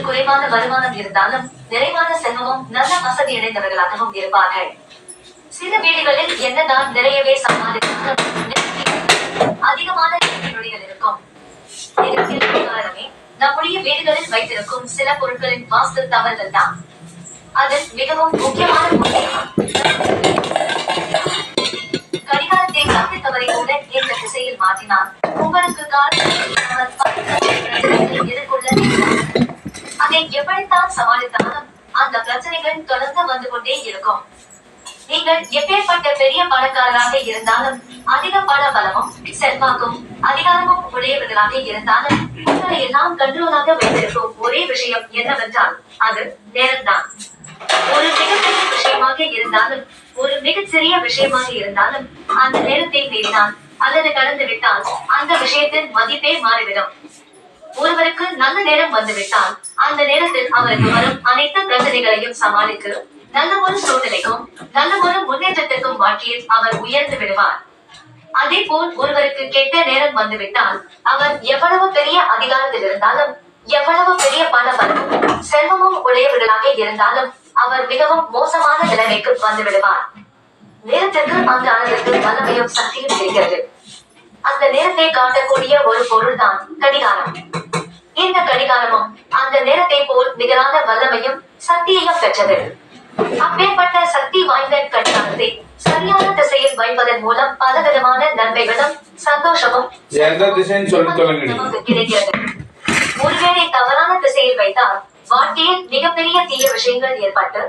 குறைவான வருமானம் இருந்தாலும் நிறைவான செல்வமும் நல்ல வசதி இணைந்தவர்களாகவும் இருப்பார்கள். சில வீடுகளில் என்னதான் நிறையவே சமாளித்தாலும் அதிகமான நொடிகள் இருக்கும். இதற்கு காரணமே நம்முடைய வீடுகளில் வைத்திருக்கும் சில பொருட்களின் வாஸ்து தவறுகள் தான். அதில் மிகவும் முக்கியமான கடிகாரத்தை தப்பி தவறி கூட இந்த திசையில் மாற்றினால் உங்களுக்கு எதிர்கொள்ள அதை எப்படித்தான் சமாளித்தாலும் அந்த பிரச்சனைகள் தொடர்ந்து வந்து கொண்டே இருக்கும். நீங்கள் எப்பேற்பட்ட பெரிய பணக்காரராக இருந்தாலும் அதிக பண பலமும் செல்வாக்கும் அதிகாரமும் உடையவர்களாக இருந்தாலும் உங்களை எல்லாம் கண்ட்ரோலாக வைத்திருக்கும் ஒரே விஷயம் என்னவென்றால் அது நேரம்தான். ஒரு மிகப்பெரிய விஷயமாக இருந்தாலும் ஒரு மிகச்சிறிய விஷயமாக இருந்தாலும் அந்த நேரத்தை மீறினால் அல்லது கடந்து விட்டால் அந்த விஷயத்தின் மதிப்பே மாறிவிடும். ஒருவருக்கு நல்ல நேரம் வந்துவிட்டால் அந்த நேரத்தில் அவருக்கு வரும் அனைத்து பிரச்சனைகளையும் சமாளித்து நல்ல ஒரு சூழ்நிலைக்கும் நல்ல ஒரு முன்னேற்றத்திற்கும் வாழ்க்கையில் அவர் உயர்ந்து விடுவார். அதே போல் ஒருவருக்கு கெட்ட நேரம் வந்துவிட்டால் அவர் எவ்வளவு பெரிய அதிகாரத்தில் இருந்தாலும் எவ்வளவு பெரிய பண பலமும் செல்வமும் உடையவர்களாக இருந்தாலும் அவர் மிகவும் மோசமான நிலைமைக்கு வந்து விடுவார். நேரத்திற்கு அந்த அளவிற்கு வல்லமையும் சக்தியும் இருக்கிறது. அந்த நேரத்தை காட்டக்கூடிய ஒரு பொருள் தான் கடிகாரம். இந்த கடிகாரமும் அந்த நேரத்தை போல் நிகரான வல்லமையும் சக்தியையும் பெற்றது. அப்பேற்பட்ட சக்தி வாய்ந்த கடிகாரத்தை சரியான திசையில் வைப்பதன் மூலம் பலவிதமான நன்மைகளும் சந்தோஷமும் கிடைக்கிறது. ஒருவேளை தவறான திசையில் வைத்தால் வாழ்க்கையில் மிகப்பெரிய தீய விஷயங்கள் ஏற்பட்டு